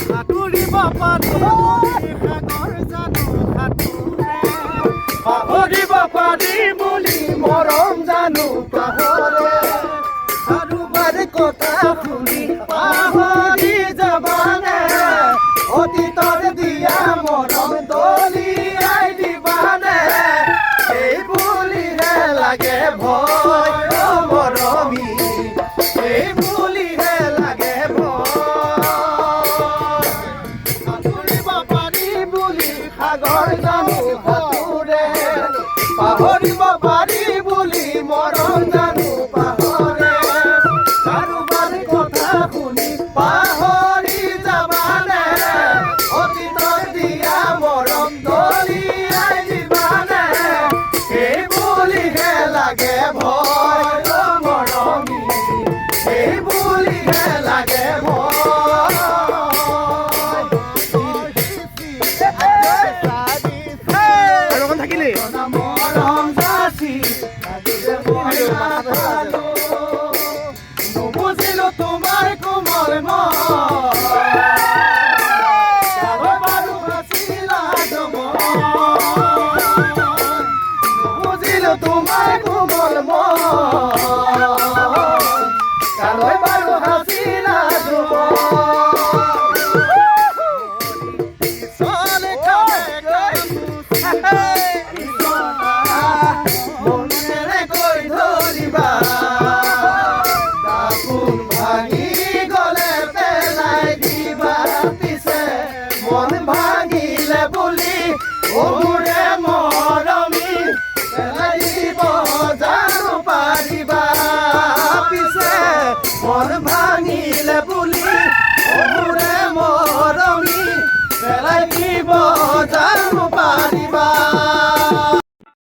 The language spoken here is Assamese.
সাঁতুৰিব পাৰি সাগৰ জানো সাঁতোৰে পাহৰিব পাৰি বুলি মৰম জানো পাহৰে কাৰোবাৰ কথা শুনি পাহৰি যাবানে অতীতৰ দিয়া মৰম দলিয়াই দিবানে এই বুলিহে লাগে ভয় মৰমী এই বুলিহে লাগে ভয় সাঁতুৰিব পাৰি বুলি সাগৰ জানো সাঁতোৰে পাহৰিব পাৰি বুলি মৰম জানো পাহৰে কাৰোবাৰ কথা শুনি পাহৰি যাবানে অতীতৰ দিয়া মৰম দলিয়াই দিবানে এই বুলিহে লাগে ভয় মৰমী এই বুলিহে লাগে থাকিলে মৰম যাচি নুবুজিলো তোমাৰ কোমল বাৰু ভাচিলা নুবুজিলো তোমাৰ কোমল কালৈ বাৰু হাচিলা মন ভাঙিলে বুলি